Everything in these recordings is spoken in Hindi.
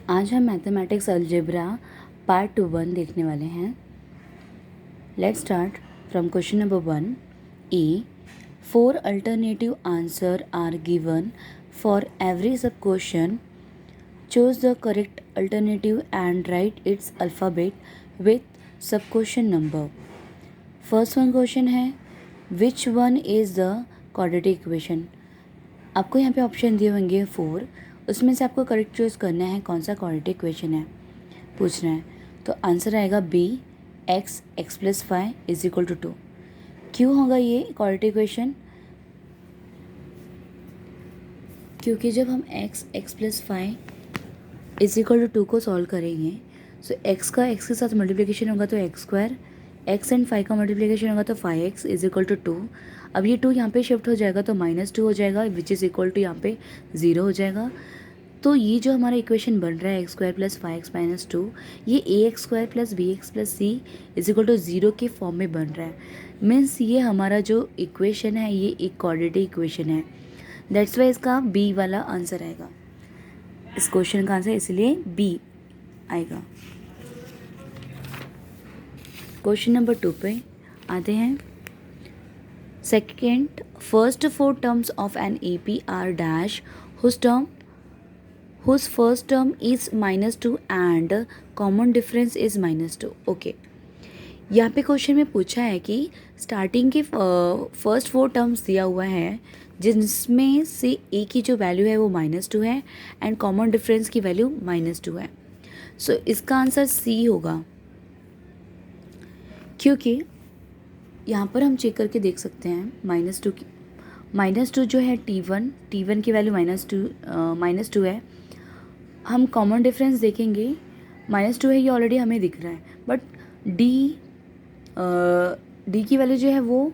आज हम मैथमेटिक्स अलजेब्रा पार्ट 1 देखने वाले हैं। Let's start from question number 1 A. 4 alternative answer are given for every sub question. Choose the correct alternative and write its alphabet with sub question number. First one question है which one is the quadratic equation. आपको यहाँ पे ऑप्शन दिए होंगे 4, उसमें से आपको करेक्ट चूज़ करना है कौन सा क्वाड्रेटिक इक्वेशन है पूछना है। तो आंसर आएगा B, x x plus five is equal to 2। क्यों होगा ये क्वाड्रेटिक इक्वेशन? क्योंकि जब हम x x plus five is equal to 2 को सॉल्व करेंगे तो एक्स का एक्स के साथ मल्टीप्लिकेशन होगा तो x square, x and five का मल्टीप्लिकेशन होगा तो 5x इज इक्वल टू 2। अब ये 2 यहाँ पे शिफ्ट हो जाएगा तो -2 हो जाएगा विच इज़ इक्वल टू यहाँ पे 0 हो जाएगा। तो ये जो हमारा इक्वेशन बन रहा है एक्स स्क्वायर प्लस 5x-2, ये ax square plus bx plus c is equal to 0 के फॉर्म में बन रहा है। मीन्स ये हमारा जो इक्वेशन है ये एक क्वाड्रेटिक इक्वेशन है। दैट्स वाई इसका बी वाला आंसर आएगा। इस क्वेश्चन का आंसर इसलिए बी आएगा। क्वेश्चन नंबर 2 पे आते हैं। Second, first 4 terms of an A P are dash whose first term is -2 and common difference is -2। Okay, यहाँ पे क्वेश्चन में पूछा है कि स्टार्टिंग के फर्स्ट 4 टर्म्स दिया हुआ है जिसमें से ए की जो वैल्यू है वो -2 है एंड कॉमन डिफरेंस की वैल्यू -2 है। सो इसका आंसर सी होगा, क्योंकि यहाँ पर हम चेक करके देख सकते हैं -2 जो है T1 की वैल्यू -2 है। हम कॉमन डिफरेंस देखेंगे -2 है, ये ऑलरेडी हमें दिख रहा है, बट डी की वैल्यू जो है वो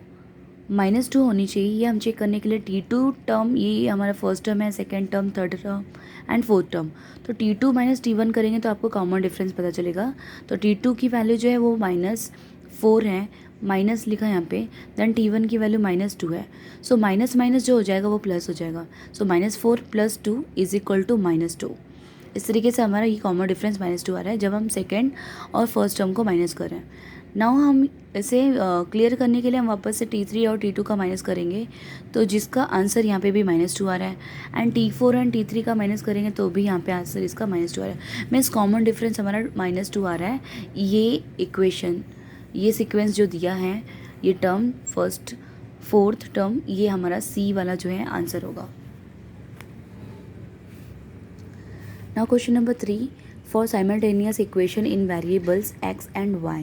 -2 होनी चाहिए। ये हम चेक करने के लिए T2 टर्म, ये हमारा फर्स्ट टर्म है, second term, third term and fourth term, तो T2 माइनस T1 करेंगे तो आपको कॉमन डिफरेंस पता चलेगा। तो T2 की वैल्यू जो है वो -4 है, माइनस लिखा है यहाँ पे, देन T1 की वैल्यू -2 है। सो माइनस माइनस जो हो जाएगा वो प्लस हो जाएगा। सो -4 + 2 इज इक्वल टू -2। इस तरीके से हमारा ये कॉमन डिफरेंस -2 आ रहा है जब हम सेकेंड और फर्स्ट टर्म को माइनस कर रहे हैं। नाउ हम इसे क्लियर करने के लिए हम वापस से T3 और T2 का माइनस करेंगे, तो जिसका आंसर यहाँ पे भी -2 आ रहा है, एंड T4 एंड T3 का माइनस करेंगे तो भी यहाँ पे आंसर इसका -2 आ रहा है। मीन्स कॉमन डिफरेंस हमारा -2 आ रहा है। ये इक्वेशन, ये सीक्वेंस जो दिया है, ये टर्म फर्स्ट फोर्थ टर्म, ये हमारा सी वाला जो है आंसर होगा। Now question number 3, for simultaneous equation in variables x and y।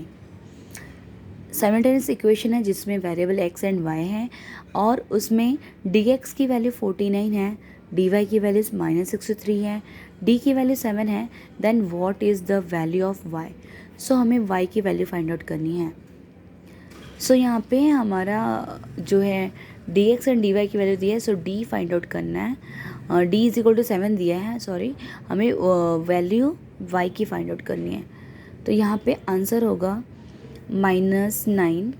Simultaneous equation है जिसमें वेरिएबल x एंड y है और उसमें dx की वैल्यू 49 है, dy की वैल्यू -63 है, d की वैल्यू 7 है। Then what is the value of y? So हमें y की वैल्यू फाइंड आउट करनी है। सो यहाँ पे हमारा जो है dx एंड dy की वैल्यू दी है, सो d फाइंड आउट करना है। d इज इक्वल टू 7 दिया है, सॉरी, हमें वैल्यू y की फाइंड आउट करनी है। तो यहाँ पे आंसर होगा -9।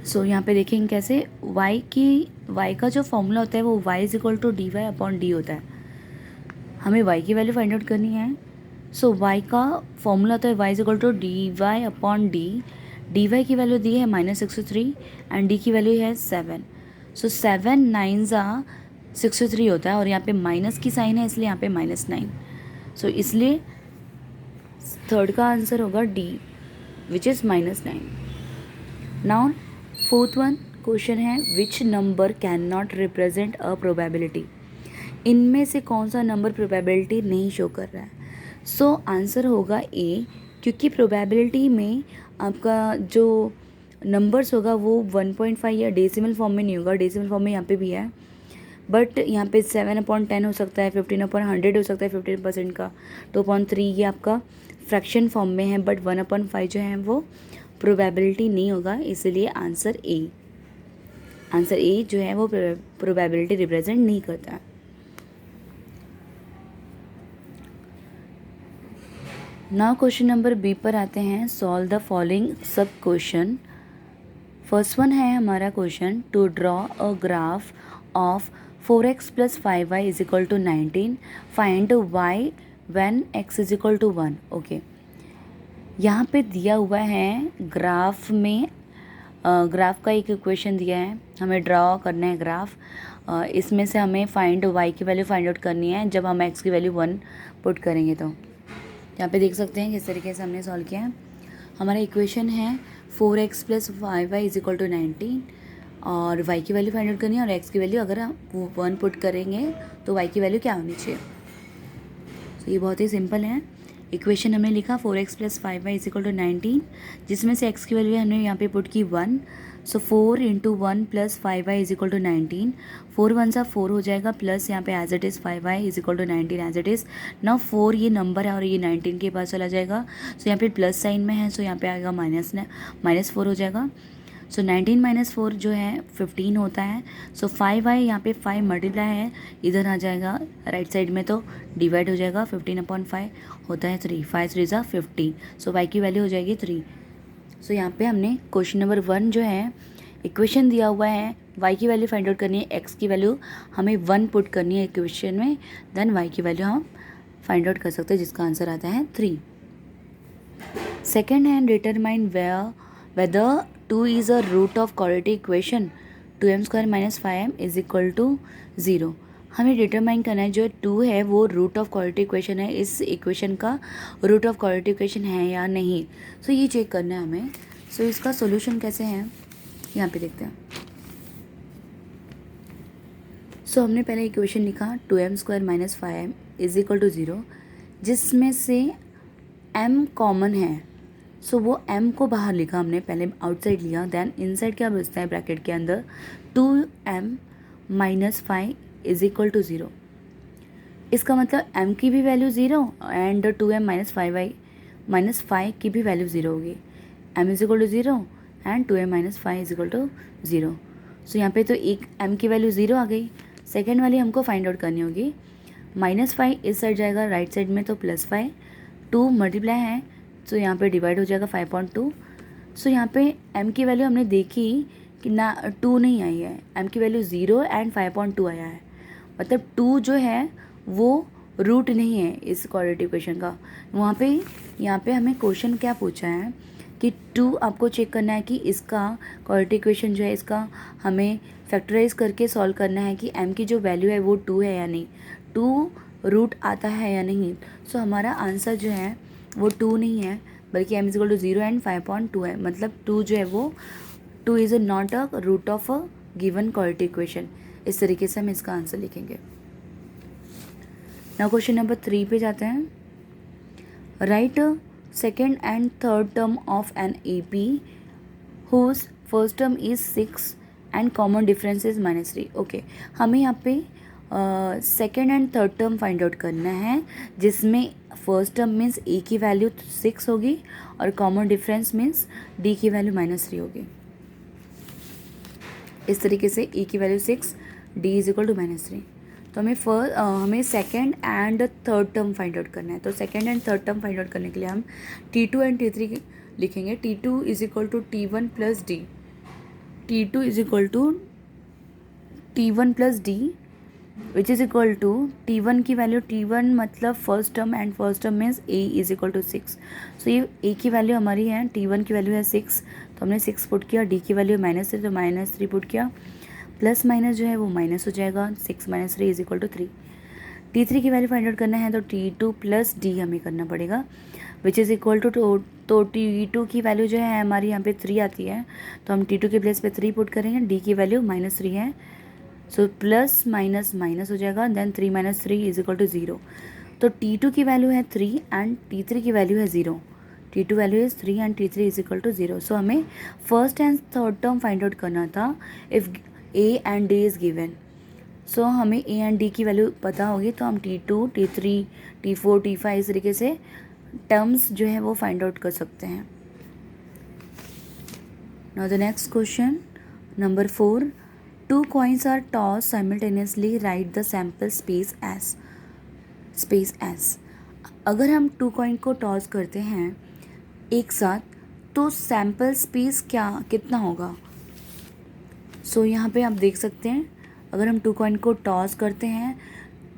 सो यहाँ पे देखेंगे कैसे y का जो फॉर्मूला होता है वो y is equal to dy upon d होता है। हमें y की वैल्यू फाइंड आउट करनी है। सो y का फॉर्मूला होता है y is equal to dy upon d। dy की वैल्यू दी है -63 एंड d की वैल्यू है 7। सो 7 9 63 होता है और यहाँ पे माइनस की साइन है इसलिए यहाँ पे -9। सो इसलिए थर्ड का आंसर होगा D which is -9। Now fourth one question है which number can not represent a probability. इनमें से कौन सा नंबर प्रोबेबिलिटी नहीं शो कर रहा है? सो आंसर होगा ए, क्योंकि प्रोबेबिलिटी में आपका जो नंबर्स होगा वो 1.5 या डेसिमल फॉर्म में नहीं होगा। डेसिमल फॉर्म में यहाँ पे भी है, बट यहाँ पे 7/10 हो सकता है, 15/100 हो सकता है 15% का, 2/3 ये आपका फ्रैक्शन फॉर्म में है, बट 1/5 जो है वो प्रोबेबिलिटी नहीं होगा। इसलिए आंसर ए जो है वो प्रोबेबिलिटी रिप्रेजेंट नहीं करता है। नाउ क्वेश्चन नंबर बी पर आते हैं। Solve the following sub question. First one है हमारा question, to draw a graph of 4x plus 5y is equal to 19, find y when x is equal to 1। Okay, यहाँ पे दिया हुआ है ग्राफ में, ग्राफ का एक इक्वेशन दिया है, हमें ड्रॉ करना है ग्राफ। इसमें से हमें फाइंड y की वैल्यू फाइंड आउट करनी है जब हम x की वैल्यू 1 पुट करेंगे। तो यहाँ पे देख सकते हैं किस तरीके से हमने सॉल्व किया है। हमारा इक्वेशन है 4x plus 5y is equal to 19 और y की वैल्यू फाइंड आउट करनी है, और x की वैल्यू अगर हम 1 पुट करेंगे तो y की वैल्यू क्या होनी चाहिए। तो ये बहुत ही सिंपल है। इक्वेशन हमने लिखा 4x plus 5y is equal to 19, जिसमें से x की वैल्यू हमने यहाँ पे पुट की 1। So 4 into 1 plus 5y is equal to 19, 4 1 सा 4 हो जाएगा, प्लस यहाँ पे as it is 5y is equal to 19 as it is. Now 4 ये नंबर है और ये 19 के पास चला जाएगा, सो यहाँ पे प्लस साइन में है, सो यहाँ पे आएगा -4 हो जाएगा। सो 19 माइनस 4 जो है 15 होता है। सो 5y यहाँ पे 5 मल्टीप्लाई है, इधर आ जाएगा राइट साइड में तो डिवाइड हो जाएगा, 15/5 होता है 3, 5 3 ज़ा 50। सो y की वैल्यू हो जाएगी 3। सो यहाँ पे हमने क्वेश्चन नंबर 1 जो है, इक्वेशन दिया हुआ है, y की वैल्यू फाइंड आउट करनी है, x की वैल्यू हमें 1 पुट करनी है इक्वेशन में, देन y की वैल्यू हम फाइंड आउट कर सकते हैं जिसका आंसर आता है 3। सेकेंड है determine whether 2 is a root of quadratic equation 2m square minus 5m is equal to 0। हमें डिटरमाइन करना है जो 2 है वो रूट ऑफ क्वाड्रेटिक इक्वेशन है, इस इक्वेशन का रूट ऑफ क्वाड्रेटिक इक्वेशन है या नहीं। सो ये चेक करना है हमें। सो इसका सॉल्यूशन कैसे है यहाँ पे देखते हैं। सो हमने पहले इक्वेशन लिखा 2m square minus 5m is equal to 0, जिसमें से m कॉमन है। सो वो m को बाहर लिखा हमने, पहले आउटसाइड लिया, देन इनसाइड क्या बचता है ब्रैकेट के अंदर 2m minus 5 is equal to 0। इसका मतलब m की भी वैल्यू 0 एंड 2m माइनस 5 की भी वैल्यू 0 होगी। m is equal to 0 and 2m minus 5 is equal to 0। So यहाँ पे तो एक m की वैल्यू 0 आ गई। सेकेंड वाली हमको फाइंड आउट करनी होगी, -5 इस साइड जाएगा राइट साइड में तो +5, 2 मल्टीप्लाई है तो यहाँ पे डिवाइड हो जाएगा 5.2। सो यहाँ पे m की वैल्यू हमने देखी कि ना 2 नहीं आई है, m की वैल्यू 0 एंड 5.2 आया है, मतलब 2 जो है वो रूट नहीं है इस क्वाड्रेटिक इक्वेशन का। यहाँ पे हमें क्वेश्चन क्या पूछा है कि 2 आपको चेक करना है कि इसका क्वाड्रेटिक इक्वेशन जो है इसका हमें फैक्टराइज करके सॉल्व करना है कि m की जो वैल्यू है वो 2 है या नहीं, 2 रूट आता है या नहीं। सो हमारा आंसर जो है वो 2 नहीं है, बल्कि m is equal to 0 and 5.2 है, मतलब 2 जो है वो 2 is not a root of a given quadratic equation. इस तरीके से हम इसका आंसर लिखेंगे। नाउ क्वेश्चन नंबर 3 पे जाते हैं। Right second and third term of an AP whose first term is 6 and common difference is -3। Okay, हमें यहाँ पे second and third term find out करना है, जिसमें फर्स्ट टर्म मीन्स a की वैल्यू 6 होगी और कॉमन डिफरेंस मीन्स d की वैल्यू -3 होगी। इस तरीके से a की value 6, d is equal to -3। तो हमें second and third term find out करना है। तो second and third term find out करने के लिए हम T2 एंड T3 लिखेंगे। T2 is equal to T1 plus D, T2 is equal to T1 plus D which is equal to T1 की वैल्यू, T1 मतलब first term and first term means a is equal to 6। So ये a की वैल्यू हमारी है, T1 की वैल्यू है 6, तो हमने 6 पुट किया, d की वैल्यू -3 तो -3 पुट किया, प्लस माइनस जो है वो माइनस हो जाएगा, 6 - 3 इज इक्वल टू 3। T3 की वैल्यू फाइंड आउट करना है तो T2 प्लस d हमें करना पड़ेगा विच इज़ इक्वल टू तो T2 की वैल्यू जो है हमारी यहाँ पे 3 आती है, तो हम T2 के प्लेस पे 3 पुट करेंगे, d की वैल्यू -3 है, सो प्लस माइनस माइनस हो जाएगा, देन 3 - 3 इज इक्वल टू 0। तो T2 की वैल्यू है 3 एंड T3 की वैल्यू है 0। T2 value is 3 and T3 is equal to 0। So हमें first and third term find out करना था if a and d is given. So हमें a एंड d की वैल्यू पता होगी, तो हम T2, T3, T4, T5 इस तरीके से टर्म्स जो है वो फाइंड आउट कर सकते हैं। Now the next question number 4, 2 coins are tossed simultaneously, write the sample space as। अगर हम 2 कॉइन को टॉस करते हैं एक साथ तो सैम्पल स्पेस कितना होगा। सो यहाँ पे आप देख सकते हैं अगर हम 2 कॉइन को टॉस करते हैं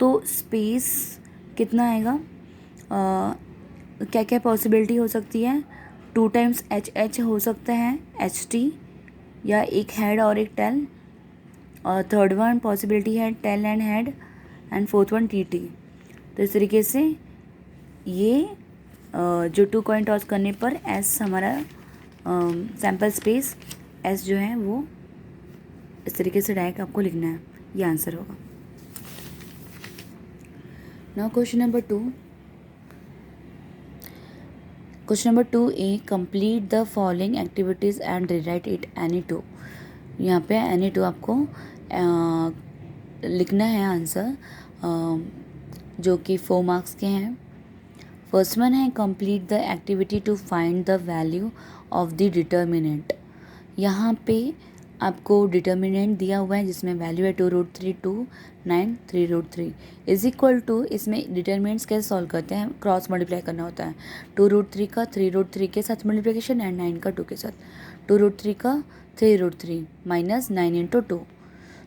तो स्पेस कितना आएगा, क्या क्या पॉसिबिलिटी हो सकती है, 2 टाइम्स एच हो सकता है, HT, या एक हेड और एक टेल, और थर्ड वन पॉसिबिलिटी है tail and head, and fourth one TT। तो इस तरीके से ये जो 2 कॉइन टॉस करने पर एस हमारा सैम्पल स्पेस एस जो है वो इस तरीके से डायरेक्ट आपको लिखना है, ये आंसर होगा। Now question number 2, question number 2A, complete the following activities and rewrite it any two. यहाँ पे एनी टू आपको लिखना है आंसर, जो कि 4 मार्क्स के हैं। फर्स्ट वन है complete the activity to find the value of the determinant. यहाँ पे आपको डिटर्मिनेंट दिया हुआ है जिसमें वैल्यू है 2√3 2 9 3√3 इज इक्वल टू, इसमें डिटर्मिनेंट्स कैसे सॉल्व करते हैं, क्रॉस मल्टीप्लाई करना होता है, 2√3 का 3√3 के साथ मल्टीप्लिकेशन एंड 9 का 2 के साथ, 2√3 का 3√3 माइनस 9 इंटू 2,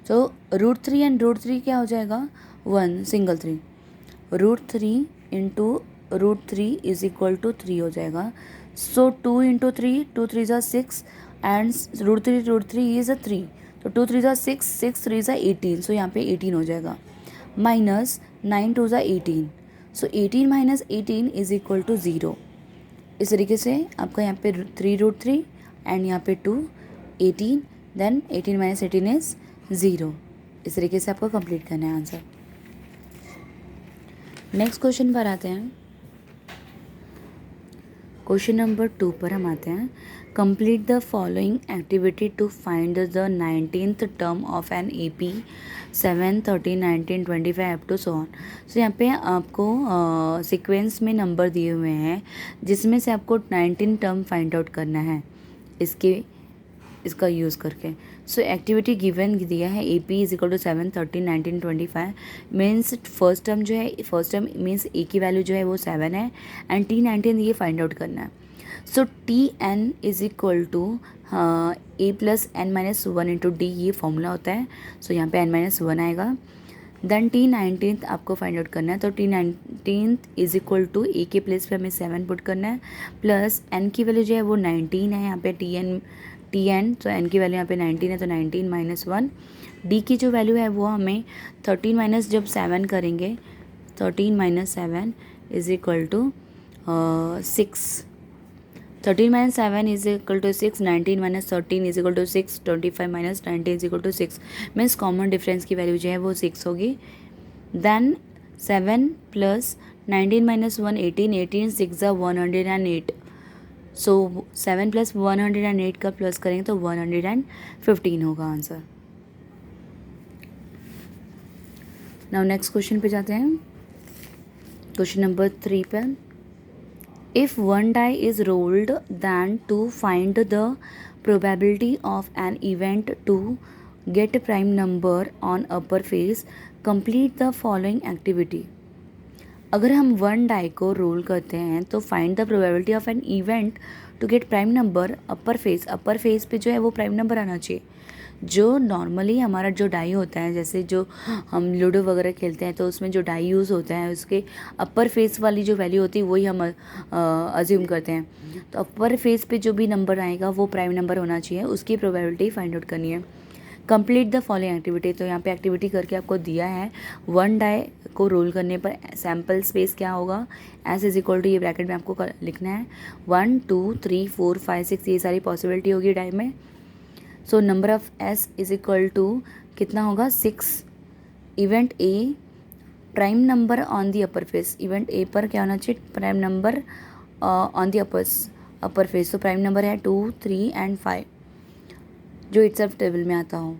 तो √3 एंड √3 क्या हो जाएगा 1 single 3, √3 into √3 is equal to 3 हो जाएगा। सो 2 इंटू 3, 2 3 ज़ा 6 एंड √3 इज अ 3, तो 2 3 ज़ा 6, 6 3 ज़ा 18, सो यहाँ पे 18 हो जाएगा, माइनस 9 2 ज़ा 18, सो 18 माइनस 18 इज इक्वल टू 0। इस तरीके से आपका यहाँ पे 3√3 एंड यहाँ पे 2 18, देन 18 माइनस 18 इज 0। इस तरीके से आपको कंप्लीट करना है आंसर। नेक्स्ट क्वेश्चन पर आते हैं, क्वेश्चन नंबर 2 पर हम आते हैं। Complete the following activity to find the 19th term of an AP 7 13 19 25 up to so on. So यहाँ पे आपको सीक्वेंस में नंबर दिए हुए हैं जिसमें से आपको 19 टर्म फाइंड आउट करना है इसका यूज़ करके। सो एक्टिविटी गिवन दिया है AP is equal to 7 13 19 25 means first term जो है, फर्स्ट टर्म मीन्स A की वैल्यू जो है वो 7 है एंड T19 ये फाइंड आउट करना है। So TN is equal to A plus N minus 1 into D, ये फॉर्मूला होता है। सो यहाँ पे N माइनस 1 आएगा, देन T19 आपको फाइंड आउट करना है, तो T19 is equal to A के प्लेस पे हमें 7 पुट करना है, प्लस N की वैल्यू जो है वो 19 है, यहाँ पे TN तो N की वैल्यू यहाँ पे 19 है, तो 19 माइनस 1, D की जो वैल्यू है वो हमें 13 माइनस जब 7 करेंगे, 13 minus 7 is equal to 6, 13 minus 7 is equal to 6, 19 minus 13 is equal to 6, 25 minus 19 is equal to 6, means common difference की वैल्यू जो है वो 6 होगी। देन 7 प्लस 19 माइनस 1 18, 18 6 ज़ा 108, सो 7 प्लस 108 का प्लस करेंगे तो 115 होगा आंसर। नाउ नेक्स्ट क्वेश्चन पे जाते हैं, क्वेश्चन नंबर 3 पे। If one die is rolled, then to find the probability of an event to get a prime number on upper face, complete the following activity. अगर हम वन डाई को रोल करते हैं तो find the probability of an event to get prime number upper face पे जो है वो प्राइम नंबर आना चाहिए। जो नॉर्मली हमारा जो डाई होता है, जैसे जो हम लूडो वगैरह खेलते हैं तो उसमें जो डाई यूज़ होता है उसके अपर फेस वाली जो वैल्यू होती है वही हम अज्यूम करते हैं। तो अपर फेस पे जो भी नंबर आएगा वो प्राइम नंबर होना चाहिए, उसकी प्रोबेबिलिटी फाइंड आउट करनी है। कंप्लीट द फॉलोइंग एक्टिविटी, तो यहाँ पे एक्टिविटी करके आपको दिया है वन डाई को रोल करने पर सैम्पल स्पेस क्या होगा, एस इज इक्वल टू, ये ब्रैकेट में आपको लिखना है 1 2 3 4 5 6, ये सारी पॉसिबिलिटी होगी डाई में। So number of S is equal to कितना होगा 6, event A prime number on the upper face, event A पर क्या होना चाहिए prime number on the upper face, तो प्राइम नंबर है 2 3 एंड 5 जो इट्सल्फ टेबल में आता हो।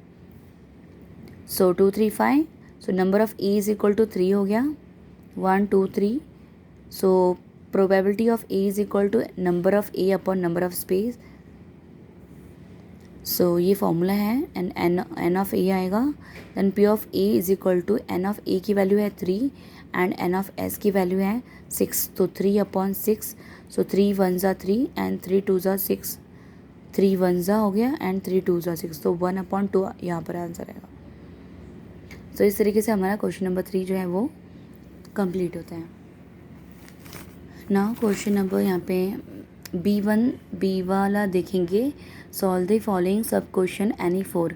So 2 3 5, so number of A is equal to 3 हो गया, 1 2 3, so probability of A is equal to number of A upon number of space. So ये फॉर्मूला है, एंड एन ऑफ ए आएगा, then P of A is equal to n of A की वैल्यू है 3 एंड एन ऑफ एस की वैल्यू है 6, तो 3 अपॉन 6, सो 3 1 ज़ा 3 एंड 3 2 ज़ा 6, 3 1 ज़ा हो गया एंड 3 2 ज़ा 6, तो 1 अपॉन 2 यहाँ पर आंसर आएगा। सो इस तरीके से हमारा क्वेश्चन नंबर 3 जो है वो कंप्लीट होता है। नाउ क्वेश्चन नंबर यहाँ पे B1 बी वाला देखेंगे। Solve the following sub question any 4।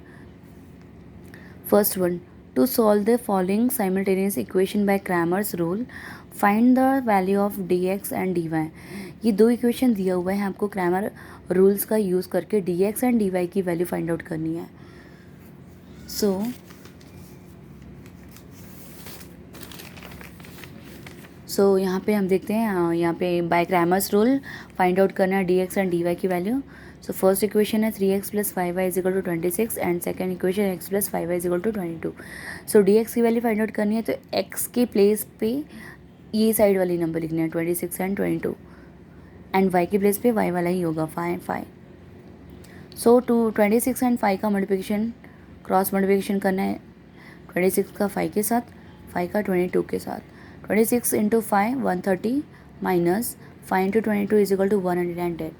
First one, to solve the following simultaneous equation by Cramer's rule find the value of dx and dy। ये दो इक्वेशन दिया हुआ है, आपको क्रैमर रूल्स का यूज़ करके dx एंड dy की वैल्यू फाइंड आउट करनी है। सो यहाँ पे हम देखते हैं, यहाँ पे by Cramer's rule find out करना है dx एंड dy की वैल्यू। सो फर्स्ट इक्वेशन है 3x + 5y = 26 and second equation x + 5y = 22। So dx की वैल्यू फाइंड आउट करनी है तो x के प्लेस पे ये साइड वाली नंबर लिखने हैं 26 एंड 22 एंड y के प्लेस पे y वाला ही होगा 5। सो 26 एंड 5 का मल्टीप्लिकेशन क्रॉस मल्टीप्लिकेशन करना है, 26 का 5 के साथ, 5 का 22 के साथ। 26 × 5 130 माइनस 5 × 22 = 110।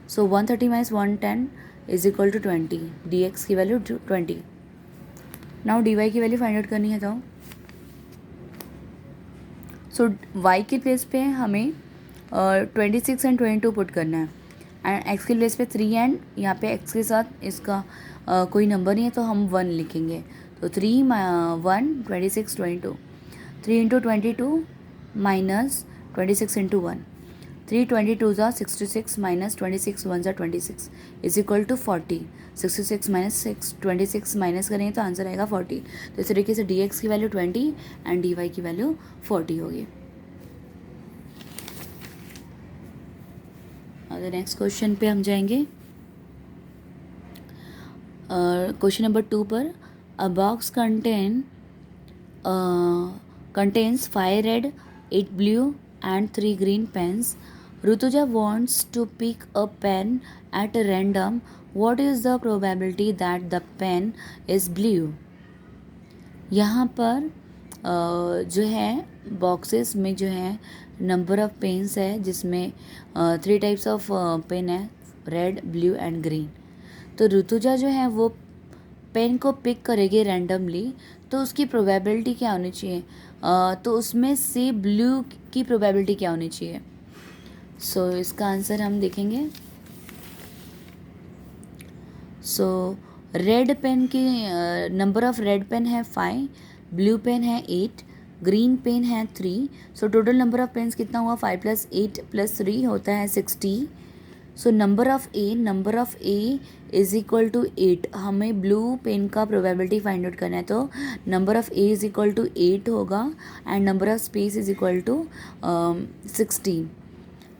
सो 130 माइनस 110 = 20। dx की वैल्यू 20। नाउ dy की वैल्यू फाइंड आउट करनी है। तो सो y के प्लेस पे हमें 26 एंड 22 पुट करना है एंड x के प्लेस पे 3 एंड यहाँ पे x के साथ इसका कोई नंबर नहीं है तो हम 1 लिखेंगे। तो 3 1 26 22। 3 × 22 माइनस 26 × 1। 3 22 = 66 माइनस 26 1 = 26 = 40। 66 माइनस 26 माइनस करेंगे तो आंसर आएगा 40। तो इस तरीके से dx की वैल्यू 20 एंड dy की वैल्यू 40 होगी। अगर नेक्स्ट क्वेश्चन पे हम जाएंगे, क्वेश्चन नंबर 2 पर। अ box contains 5 red, 8 blue and 3 green pens. Rutuja wants to pick a pen at random. What is the probability that the pen is blue? यहाँ पर जो है बॉक्सेस में जो है नंबर ऑफ पेन्स है, जिसमें 3 टाइप्स ऑफ पेन है, रेड, ब्लू एंड ग्रीन। तो ऋतुजा जो है वो पेन को पिक करेगी रैंडमली, तो उसकी प्रोबेबिलिटी क्या होनी चाहिए? तो उसमें से ब्लू की प्रोबेबिलिटी क्या होनी चाहिए? सो इसका आंसर हम देखेंगे। सो रेड पेन की नंबर ऑफ रेड पेन है 5, ब्लू पेन है 8, ग्रीन पेन है 3। So total number of pens कितना हुआ? 5 + 8 + 3 होता है 60। सो नंबर ऑफ ए = 8। हमें ब्लू पेन का प्रोबेबिलिटी फाइंड आउट करना है, तो नंबर ऑफ ए = 8 होगा and number of space = 16।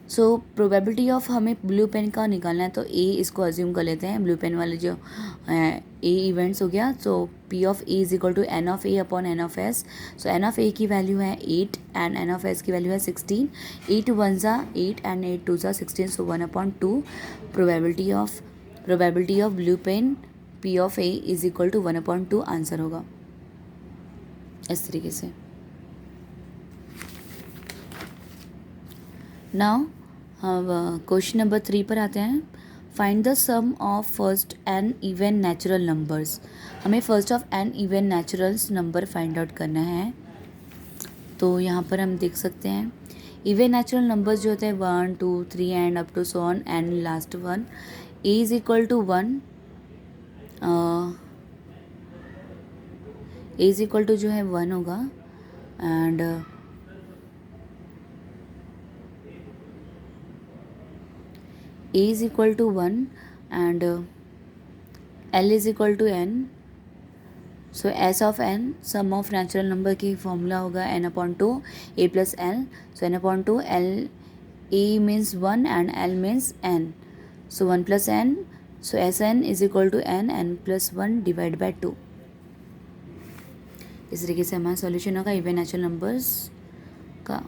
So probability of हमें ब्लू पेन का निकालना है, तो ए इसको अज्यूम कर लेते हैं, ब्लू पेन वाले जो ए इवेंट्स हो गया। सो P of A = N of A / N of S। So N of A की वैल्यू है 8 एंड N of S की वैल्यू है 16। 8 1 = 8 and 8 2 = 16। So 1/2 probability of blue pen P of A = 1/2 answer होगा इस तरीके से। नाउ हम क्वेश्चन नंबर 3 पर आते हैं। Find the sum of first n even natural numbers. हमें first of n even naturals number find out करना है। तो यहाँ पर हम देख सकते हैं इवन नेचुरल नंबर्स जो होते हैं 1 2 3 and up to so on and last one. A = 1, A = जो है 1 होगा and A = 1 and L = n। So S of n sum of natural number की फॉर्मूला होगा n/2 A + L। So n/2 L, A means 1 and L means n। So 1 + n। So Sn = n, n + 1 / 2। इस तरीके से हमारा सॉल्यूशन होगा इवन नेचुरल नंबर्स का।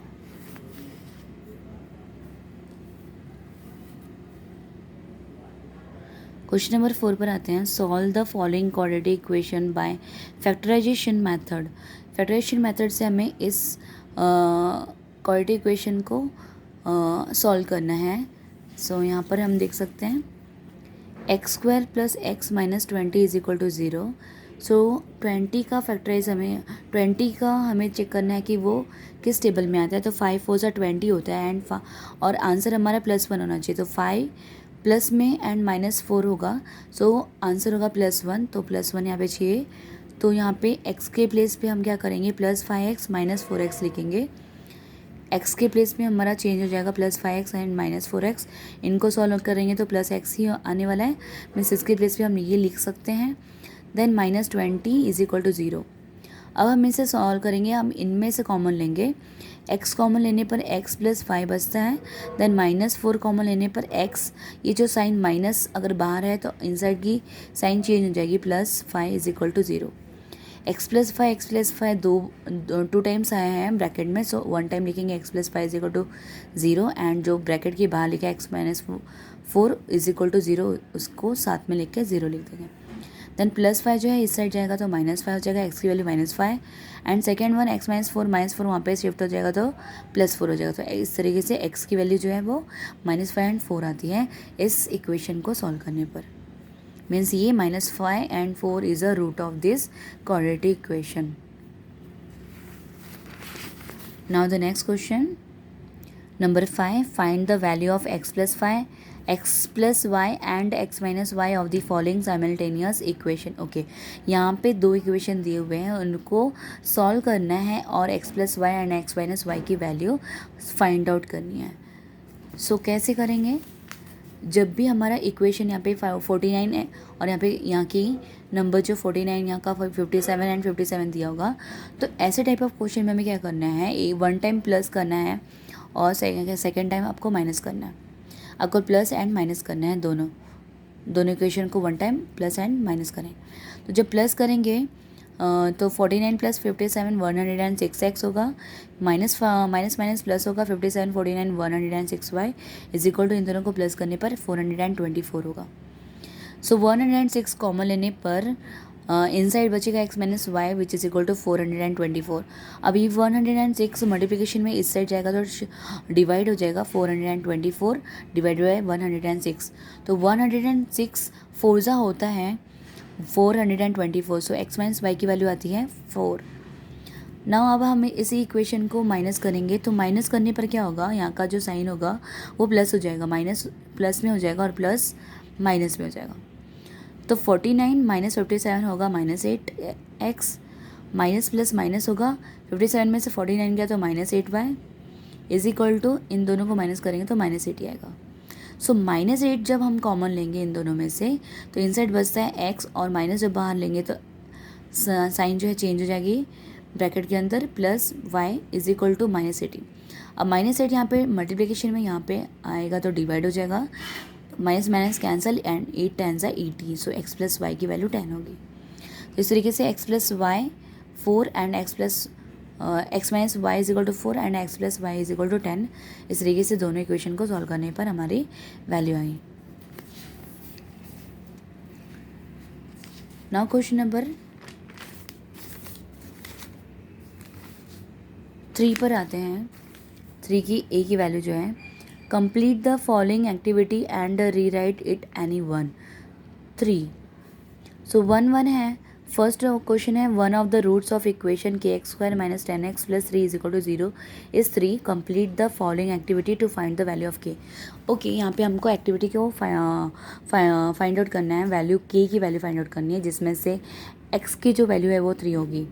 क्वेश्चन नंबर 4 पर आते हैं। Solve the following quadratic equation by factorisation method. Factorisation method से हमें इस क्वाड्रेटिक इक्वेशन को सॉल्व करना है। सो यहाँ पर हम देख सकते हैं x² + x - 20 = 0, सो 20 का फैक्टराइज हमें 20 का हमें चेक करना है कि वो किस टेबल में आता है। तो 5 4 ज़ा 20 होता है एंड और आंसर हमारा +1 होना चाहिए। तो 5 प्लस में एंड -4 होगा, सो आंसर होगा +1। तो +1 यहाँ पे चाहिए। तो यहाँ पे x के प्लेस पे हम क्या करेंगे, +5x -4x लिखेंगे। x के प्लेस में हमारा चेंज हो जाएगा +5x एंड -4x। इनको सॉल्व करेंगे तो +x ही आने वाला है, मीन्स इसके प्लेस पे हम ये लिख सकते हैं। देन -20 = 0। अब हम इसे सॉल्व करेंगे, हम इनमें से कॉमन लेंगे। x कॉमन लेने पर x + 5 बचता है। देन -4 कॉमन लेने पर x, ये जो साइन माइनस अगर बाहर है तो इनसाइड की साइन चेंज हो जाएगी, +5 = 0। x + 5 टू टाइम्स आया है ब्रैकेट में, सो 1 टाइम लिखेंगे x + 5 = 0 एंड जो ब्रैकेट के बाहर लिखा है x - 4 = 0, उसको साथ में लिख के 0 लिख देंगे। देन +5 जो है इस साइड जाएगा तो -5 हो जाएगा, x की value -5 and second one x - 4 वहाँ पे शिफ्ट हो जाएगा तो +4 हो जाएगा। तो इस तरीके से x की वैल्यू जो है वो -5 एंड 4 आती है इस इक्वेशन को सॉल्व करने पर। मीन्स ये -5 and 4 is a root of this quadratic equation. Now the next question number 5, find the value of x + 5 x + y and x - y of the following simultaneous equation. Okay, यहाँ पे 2 इक्वेशन दिए हुए हैं, उनको सॉल्व करना है और x + y and x - y की वैल्यू फाइंड आउट करनी है। सो कैसे करेंगे, जब भी हमारा इक्वेशन यहाँ पे 49 है और यहाँ की नंबर जो 49 यहाँ का 57 एंड 57 दिया होगा, तो ऐसे टाइप ऑफ क्वेश्चन में हमें क्या करना है, 1 टाइम प्लस करना है और सेकेंड टाइम आपको माइनस करना है। आपको प्लस एंड माइनस करना है, दोनों इक्वेशन को 1 टाइम प्लस एंड माइनस करें। तो जब प्लस करेंगे तो 49 + 57 106x होगा, माइनस माइनस प्लस होगा 57 49 106y = इन दोनों को प्लस करने पर 424 होगा। सो 106 कॉमन लेने पर इनसाइड बचेगा x - y which is equal to 424। अभी 106 मल्टीप्लिकेशन में इस साइड जाएगा तो डिवाइड हो जाएगा, 424 डिवाइड बाय 106। तो 106 4 होता है 424। सो x - y की वैल्यू आती है 4। नाउ अब हम इसी इक्वेशन को माइनस करेंगे, तो माइनस करने पर क्या होगा, यहाँ का जो साइन होगा वो प्लस हो जाएगा, माइनस प्लस में हो जाएगा और प्लस माइनस में हो जाएगा। तो 49 - 57 होगा -8x, माइनस प्लस माइनस होगा, 57 में से 49 गया तो -8y = इन दोनों को माइनस करेंगे तो -8 ही आएगा। सो -8 जब हम कॉमन लेंगे इन दोनों में से तो इनसाइड बचता है x और माइनस जब बाहर लेंगे तो साइन जो है चेंज हो जाएगी ब्रैकेट के अंदर, प्लस y = -18। अब -8 यहाँ पे मल्टीप्लिकेशन में यहाँ पे आएगा तो डिवाइड हो जाएगा, minus minus cancel and 8 10 = 80। So x + y की वैल्यू 10 होगी। तो इस तरीके से x + y 4 and x - y = 4 and x + y = 10, इस तरीके से दोनों इक्वेशन को सॉल्व करने पर हमारी वैल्यू आई। नाउ क्वेश्चन नंबर 3 पर आते हैं। 3 की a की वैल्यू जो है, complete the following activity and rewrite it any one. 3 so 1 1 है। फर्स्ट क्वेश्चन है, one of the roots of equation kx² - 10x + 3 = 0 is 3, complete the following activity to find the value of k। Okay, यहाँ पे हमको एक्टिविटी को फाइंड आउट करना है, वैल्यू k की वैल्यू फाइंड आउट करनी है, जिसमें से x की जो वैल्यू है वो 3 होगी।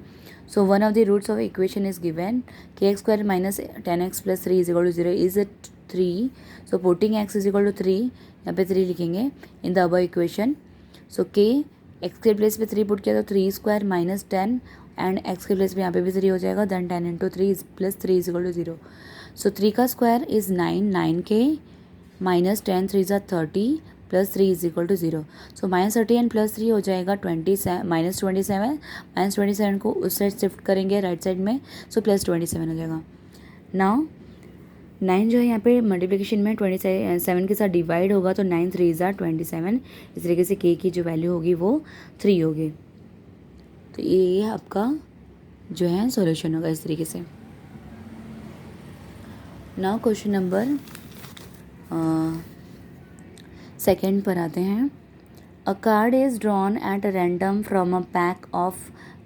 So one of the roots of equation is given, kx² - 10x + 3 = 0 is 3। So putting x = 3, यहाँ पे 3 लिखेंगे in the above equation. So k x के प्लेस पे 3 पुट किया तो 3² - 10 एंड x के प्लेस पे यहाँ पे भी 3 हो जाएगा, देन 10 × 3 + 3 = 0। सो 3 का square is 9, 9k - 10 3 = 30 + 3 = 0। So -30 and +3 हो जाएगा -27 -27 को उस साइड शिफ्ट करेंगे राइट साइड में, सो +27 हो जाएगा। नाउ 9 जो है यहाँ पे मल्टीप्लिकेशन में 27 के साथ डिवाइड होगा तो 9 3 = 27, इस तरीके से k की जो वैल्यू होगी वो 3 होगी। तो ये आपका जो है सॉल्यूशन होगा इस तरीके से। नाउ क्वेश्चन नंबर सेकंड पर आते हैं। A card is drawn at random from a pack of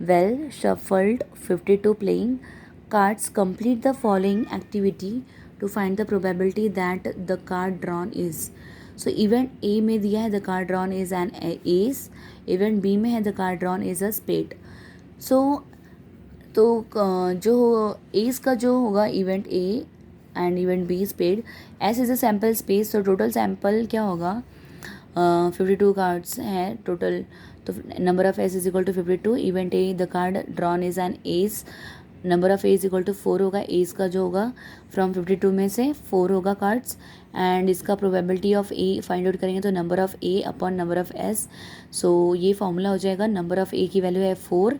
well shuffled 52 playing cards. Complete the following activity to find the probability that the card drawn is. So event A में दिया है the card drawn is an ace, event B में है the card drawn is a spade. So तो जो एस का जो होगा event A and event B spade, S is a sample space, तो टोटल सैम्पल क्या होगा 52 कार्ड्स हैं टोटल, तो number of S is equal to 52. Event A the card drawn is an ace, number of A is equal to 4 होगा, एस का जो होगा फ्रॉम 52 में से 4 होगा कार्ड्स, एंड इसका probability of A find out करेंगे तो number of A upon number of S. So ये फॉर्मूला हो जाएगा, नंबर ऑफ ए की वैल्यू है 4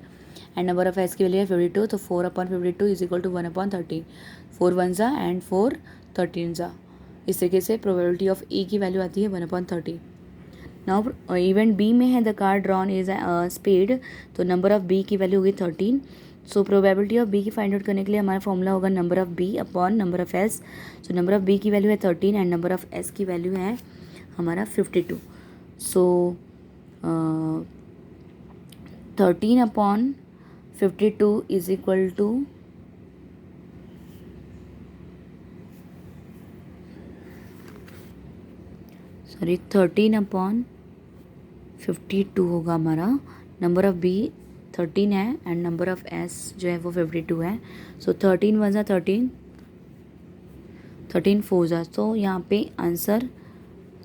एंड नंबर ऑफ एस की वैल्यू है 52, तो 4 upon 52 is equal to 1 upon 13. 4 1 ज़ा एंड 4 13 ज़ा. इस तरीके से प्रोबेबिलिटी ऑफ ए की वैल्यू आती है 1 अपॉन 30. नाउ इवेंट बी में है the card drawn is spade, तो नंबर ऑफ बी की वैल्यू होगी 13. सो प्रोबेबिलिटी ऑफ बी की फाइंड आउट करने के लिए हमारा फॉर्मूला होगा number of B upon number of S. So number of B की वैल्यू है 13 एंड नंबर ऑफ एस की वैल्यू है हमारा 52. So 13 upon 52 is equal to 13 upon 52 होगा हमारा. नंबर ऑफ बी 13 है एंड नंबर ऑफ एस जो है वो 52 है. सो 13 1 ज़ा 13, 13 4 ज़ा, तो यहाँ पे आंसर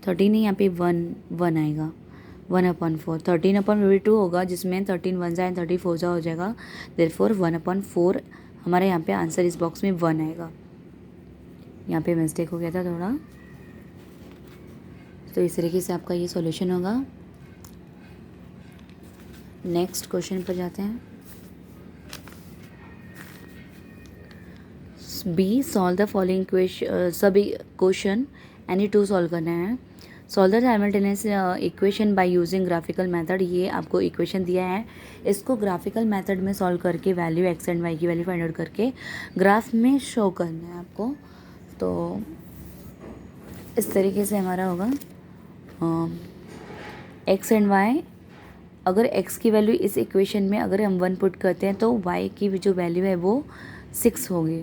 13 नहीं, यहाँ पे 1 आएगा, 1 अपॉन 4. 13 अपॉन 52 होगा जिसमें 13 1 ज़ा एंड 30 4 ज़ा हो जाएगा, देयरफॉर 1 अपॉन 4 हमारे यहाँ पे आंसर इस बॉक्स में 1 आएगा. यहाँ पे मिस्टेक हो गया था थोड़ा, तो इस तरीके से आपका ये सॉल्यूशन होगा. नेक्स्ट क्वेश्चन पर जाते हैं. B solve the following question, सभी क्वेश्चन एनी टू सॉल्व करना है. Solve the simultaneous equation by using graphical method. ये आपको इक्वेशन दिया है, इसको ग्राफिकल मेथड में सॉल्व करके वैल्यू एक्स एंड वाई की वैल्यू फाइंड आउट करके ग्राफ में शो करना है आपको. तो इस तरीके से हमारा होगा एक्स एंड वाई. अगर x की वैल्यू इस इक्वेशन में अगर हम 1 पुट करते हैं तो y की जो वैल्यू है वो 6 होगी.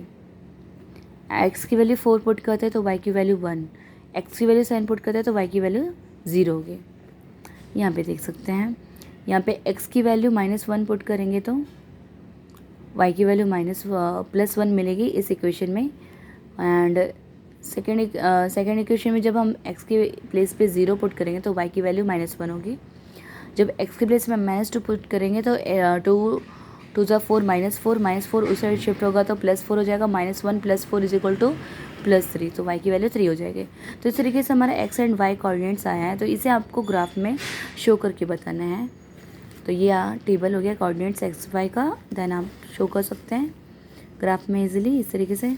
x की वैल्यू 4 पुट करते हैं तो y की वैल्यू 1, x की वैल्यू 7 पुट करते हैं तो y की वैल्यू 0 होगी. यहाँ पे देख सकते हैं, यहाँ पे x की वैल्यू -1 पुट करेंगे तो y की वैल्यू +1 मिलेगी इस इक्वेशन में. एंड सेकेंड इक्वेशन में जब हम x के प्लेस पे 0 पुट करेंगे तो y की वैल्यू -1 होगी. जब x के प्लेस में -2 पुट करेंगे तो 2 2 ज़ा 4 -4 उस साइड शिफ्ट होगा तो +4 हो जाएगा. -1 + 4 इज इक्वल टू +3, तो y की वैल्यू 3 हो जाएगी. तो इस तरीके से हमारा x एंड y कोऑर्डिनेट्स आया है, तो इसे आपको ग्राफ में शो करके बताना है. तो ये टेबल हो गया कोऑर्डिनेट्स x y का, देन आप शो कर सकते हैं ग्राफ में इजीली इस तरीके से.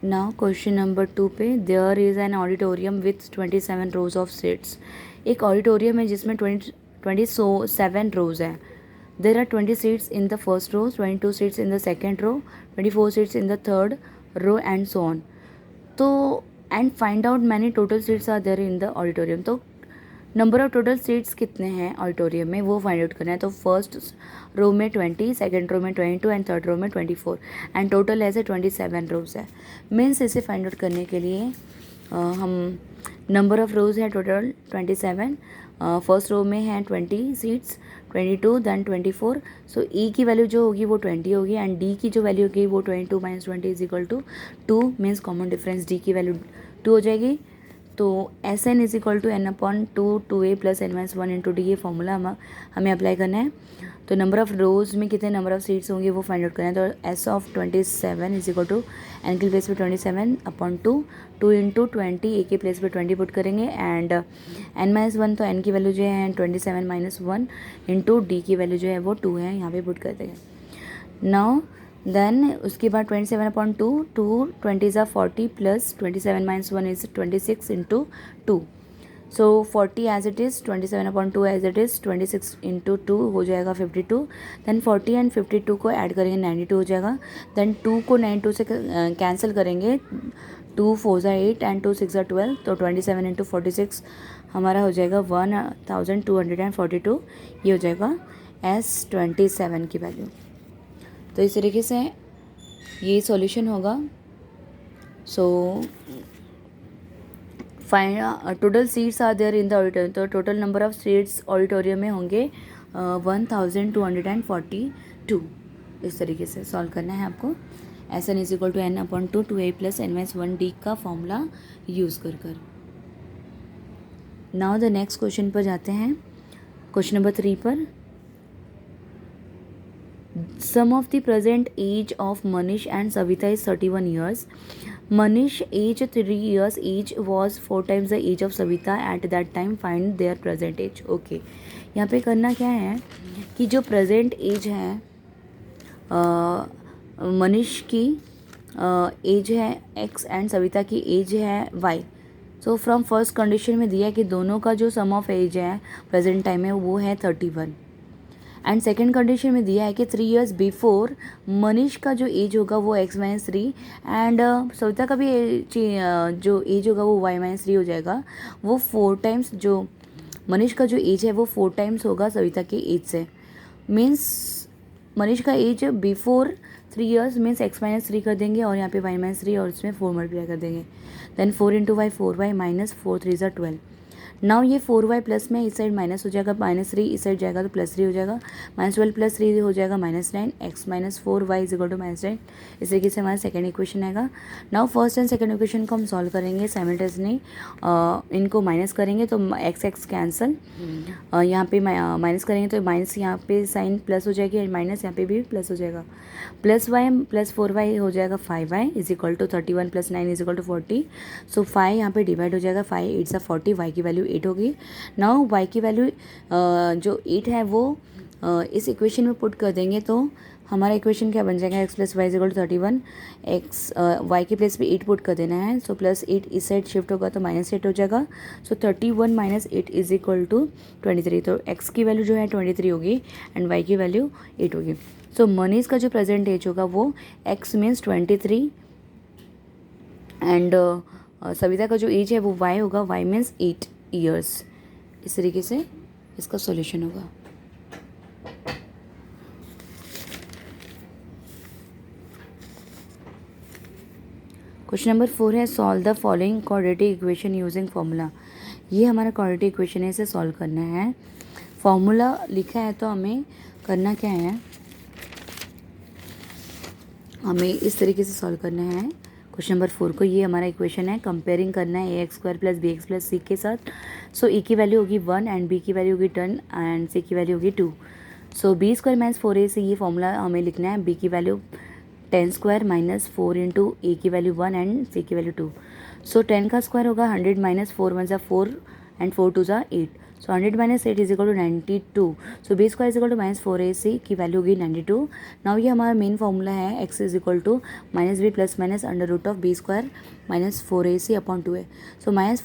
नाउ क्वेश्चन नंबर 2 पे, there is an auditorium with 27 rows of seats. एक ऑडिटोरियम है जिसमें 27 रोज है. There are 20 seats in the first row, 22 seats in the second row, 24 seats in the third row and so on. तो and find out many total seats are there in the auditorium. तो नंबर ऑफ टोटल सीट्स कितने हैं ऑडिटोरियम में वो फाइंड आउट करना है. तो फर्स्ट रो में 20, सेकेंड रो में 22 एंड थर्ड रो में 24 एंड टोटल ऐसे 27 रोज है. मीन्स इसे फाइंड आउट करने के लिए हम नंबर ऑफ रोज है टोटल 27, फर्स्ट रो में है 20 सीट्स, 22 दैन 24. सो ई की वैल्यू जो होगी वो 20 होगी एंड डी की जो वैल्यू होगी वो 22 - 20 is equal to 2. Means common difference D की वैल्यू 2 हो जाएगी. तो S N is equal to N upon 2a + n-1 into D, ये फॉर्मूला हमें अप्लाई करना है. तो नंबर ऑफ रोज में कितने नंबर ऑफ सीट्स होंगे वो फाइंड आउट करना है. तो S of 27 is equal to N के प्लेस पे 27 अपॉन 2 इंटू 20, ए के प्लेस पे 20 पुट करेंगे एंड n-1, तो एन की वैल्यू जो है 27 - 1 इंटू डी की वैल्यू जो है वो 2 है, यहाँ पे पुट करते हैं. नाउ देन उसके बाद 27 अपॉन 2, 20 ज़ा 40 plus 27 - 1 is 26 into 2. So 40 as it is, 27 upon 2 as it is, 26 into 2 हो जाएगा 52. देन 40 एंड 52 को ऐड करेंगे 92 हो जाएगा. देन 2 को 92 से कैंसिल करेंगे, 2 4 ज़ा 8 एंड 2 6 ज़ा 12, तो 27 इंटू 46 हमारा हो जाएगा 1242, ये हो जाएगा S27 की वैल्यू। तो इस तरीके से ये सॉल्यूशन होगा। So total seats are there in the auditorium, तो total number of seats auditorium में होंगे 1242। इस तरीके से सॉल्व करना है आपको। SN is equal to n/2 2a + n-1d का फॉर्मूला यूज़ कर। नाउ द नेक्स्ट क्वेश्चन पर जाते हैं, क्वेश्चन नंबर 3 पर। Sum of the present age of Manish and Savita is 31 years. Manish age 3 years each was 4 times the age of Savita at that time. Find their present age. Okay, यहाँ पे करना क्या है कि जो प्रेजेंट एज है मनीष की एज है x एंड सविता की एज है y। So from first condition में दिया है कि दोनों का जो सम ऑफ एज है प्रेजेंट टाइम में वो है 31। एंड सेकेंड कंडीशन में दिया है कि 3 years बिफोर मनीष का जो एज होगा वो x-3 एंड सविता का भी जो एज होगा वो y-3 हो जाएगा। वो 4 टाइम्स, जो मनीष का जो एज है वो 4 टाइम्स होगा सविता के एज से। मीन्स मनीष का as before 3 years means x-3 कर देंगे और यहाँ पे y-3 और इसमें 4 मल्टीप्लाई कर देंगे। Then 4 × y 4y minus 4 3 = 12। Now ये 4y प्लस में इस साइड माइनस हो जाएगा, -3 इस साइड जाएगा तो +3 हो जाएगा, -12 + 3 हो जाएगा -9, x - 4y = -9। इस तरीके से हमारा सेकेंड इक्वेशन आएगा। Now first and second equation को हम सॉल्व करेंगे साइमल्टेनियसली, इनको माइनस करेंगे तो x कैंसिल, यहाँ पे माइनस करेंगे तो माइनस यहाँ पे साइन प्लस हो जाएगी, माइनस यहाँ पे भी प्लस हो जाएगा, +y + 4y हो जाएगा 5y = 31 + 9 = 40। सो 5 यहाँ पे डिवाइड हो जाएगा, 5 8 = 40, y की वैल्यू 8 होगी। नाउ y की वैल्यू जो 8 है वो इस इक्वेशन में पुट कर देंगे तो हमारा इक्वेशन क्या बन जाएगा, x + y = 31, y के प्लेस पे 8 पुट कर देना है। सो +8 इस साइड शिफ्ट होगा तो -8 हो जाएगा। सो 31 - 8 = 23। तो x की वैल्यू जो है 23 होगी एंड y की वैल्यू 8 होगी। सो मनीष का जो प्रेजेंट एज होगा वो x मीन्स 23 एंड सविता का जो एज है वो y होगा, y मीन्स 8 years। इस तरीके से इसका सॉल्यूशन होगा। क्वेश्चन नंबर 4 है solve the following quadratic equation using formula. ये हमारा क्वाड्रेटिक इक्वेशन है, इसे सॉल्व करना है। फॉर्मूला लिखा है तो हमें करना क्या है, हमें इस तरीके से सॉल्व करना है क्वेश्चन नंबर 4 को। ये हमारा इक्वेशन है, कंपेयरिंग करना है ax² + bx + c के साथ। सो a की वैल्यू होगी 1 एंड b की वैल्यू होगी 10 एंड c की वैल्यू होगी 2। सो b² - 4ac ये फॉर्मूला हमें लिखना है, b की वैल्यू 10² - 4 × a की वैल्यू 1 एंड c की वैल्यू 2। सो 10 का स्क्वायर होगा 100 - 4 = 4 and 4 2 = 8। So 100 - 8 = 92। So b² = -4ac की वैल्यू होगी 92। नाउ ये हमारा मेन फॉर्मूला है, x = -b ± √b² - 4ac/2a। सो b²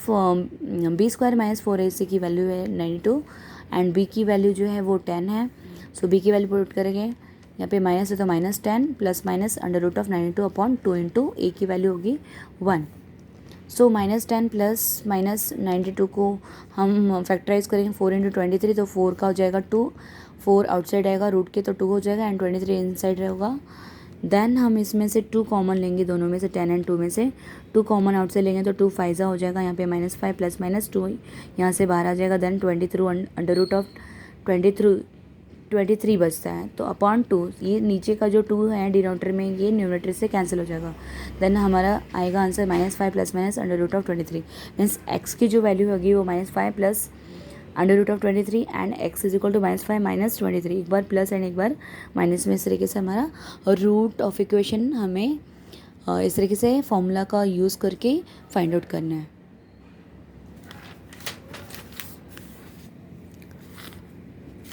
- 4ac की वैल्यू है 92 एंड b की वैल्यू जो है वो 10 है। सो b की वैल्यू पुट करेंगे, यहाँ पे माइनस है तो -10 ± √92/2 × a की वैल्यू होगी 1। सो -10 + -92 को हम फैक्टराइज करेंगे 4 × 23, तो 4 का हो जाएगा 2, 4 आउटसाइड आएगा रूट के तो 2 हो जाएगा एंड 23 इनसाइड रहेगा। देन हम इसमें से 2 कॉमन लेंगे, दोनों में से 10 एंड 2 में से 2 कॉमन आउटसाइड लेंगे तो 2 5 हो जाएगा, यहाँ पे -5 + -2 यहाँ से बाहर आ जाएगा। देन 23 बचता है तो /2, ये नीचे का जो 2 है डिनोमिनेटर में ये न्यूमरेटर से कैंसिल हो जाएगा। देन हमारा आएगा आंसर -5 + √23 मीन्स x की जो वैल्यू होगी वो -5 + √23 एंड x = -5 - 23, एक बार प्लस एंड एक बार माइनस में। इस तरीके से हमारा रूट ऑफ इक्वेशन हमें इस तरीके से फॉर्मूला का यूज़ करके फाइंड आउट करना है।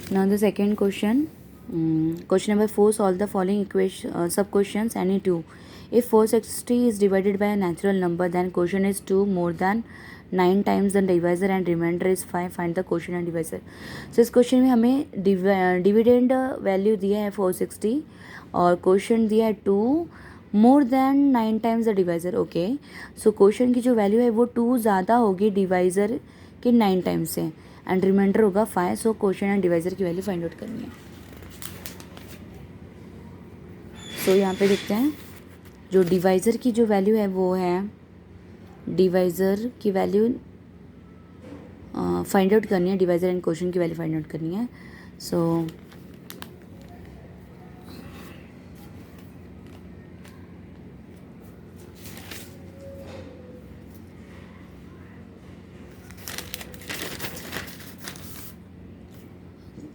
Now the second question, question number 4, solve the following equation sub questions any two. If 460 is divided by a natural number then quotient is 2 more than 9 times the divisor and remainder is 5, find the quotient and divisor. So इस क्वेश्चन में हमें डिविडेंड वैल्यू दिया है 460 और क्वोशंट दिया है 2 more than 9 times the divisor. Okay, so quotient की जो वैल्यू है वो 2 ज़्यादा होगी डिवाइज़र कि 9 टाइम्स है एंड रिमाइंडर होगा 5। सो क्वोशिएंट एंड डिवाइज़र की वैल्यू फाइंड आउट करनी है। सो यहाँ पे देखते हैं जो डिवाइज़र की जो वैल्यू है वो है, डिवाइज़र की वैल्यू फाइंड आउट करनी है, डिवाइज़र एंड क्वोशिएंट की वैल्यू फाइंड आउट करनी है। सो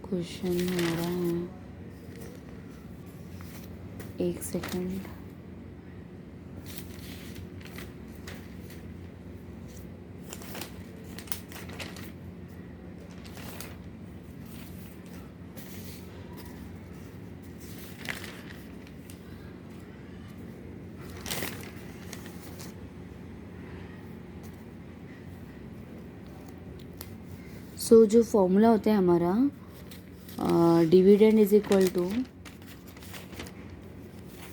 क्वेश्चन हमारा है, एक सेकंड, सो जो फॉर्मूला होता है हमारा dividend is equal to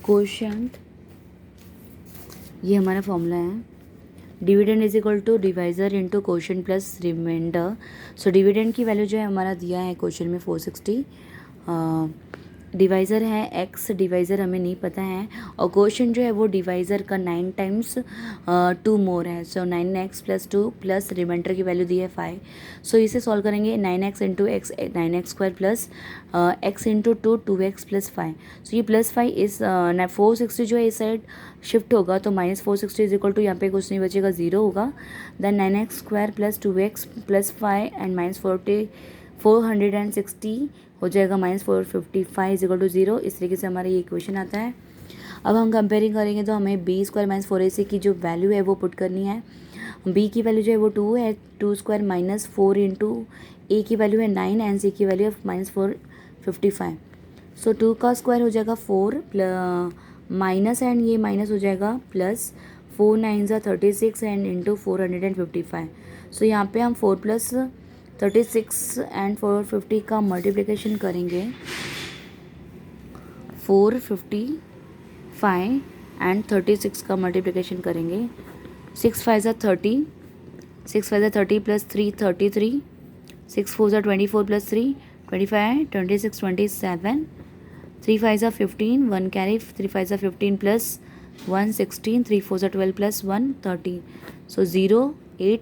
quotient, ये हमारा फॉर्मूला है। Dividend is equal to divisor into quotient plus remainder. So dividend की वैल्यू जो है हमारा दिया है क्वेश्चन में 460, डिवाइज़र है एक्स, डिवाइज़र हमें नहीं पता है, और क्वोशिएंट जो है वो डिवाइज़र का 9 टाइम्स 2 मोर है। सो 9x प्लस 2 प्लस रिमाइंडर की वैल्यू दी है 5। सो इसे सॉल्व करेंगे, 9x into x 9x square plus x into 2 2x plus 5। सो ये प्लस 5 इस 460 जो है इस साइड शिफ्ट होगा, तो -460 इज इक्वल टू यहाँ पे कुछ नहीं बचेगा, 0 होगा। Then 9x square plus 2x plus 5 and -460 हो जाएगा -455 इज इक्वल टू 0। इस तरीके से हमारा ये इक्वेशन आता है। अब हम कंपेयरिंग करेंगे तो हमें बी स्क्वायर माइनस 4ac की जो वैल्यू है वो पुट करनी है। बी की वैल्यू जो है वो 2 है, 2 स्क्वायर माइनस 4 इंटू ए की वैल्यू है 9 एंड सी की वैल्यू है -455। सो 2 का स्क्वायर हो जाएगा 4 माइनस एंड ये माइनस हो जाएगा प्लस, 4 9 ज़ा 36 एंड इंटू 455। सो यहाँ पे हम 4 प्लस 36 एंड 450 का मल्टीप्लिकेशन करेंगे, 455 एंड 36 का मल्टीप्लिकेशन करेंगे, 6 5 ज़ा 30, 6 5 ज़ा 30 प्लस 3 33, 6 4 ज़ा 24 प्लस 3 25, 26 27, 3 5 ज़ा 15, 1 कैरी, 3 5 ज़ा 15 प्लस 1 16, 3 4 ज़ा 12 प्लस 1 13। सो 0 8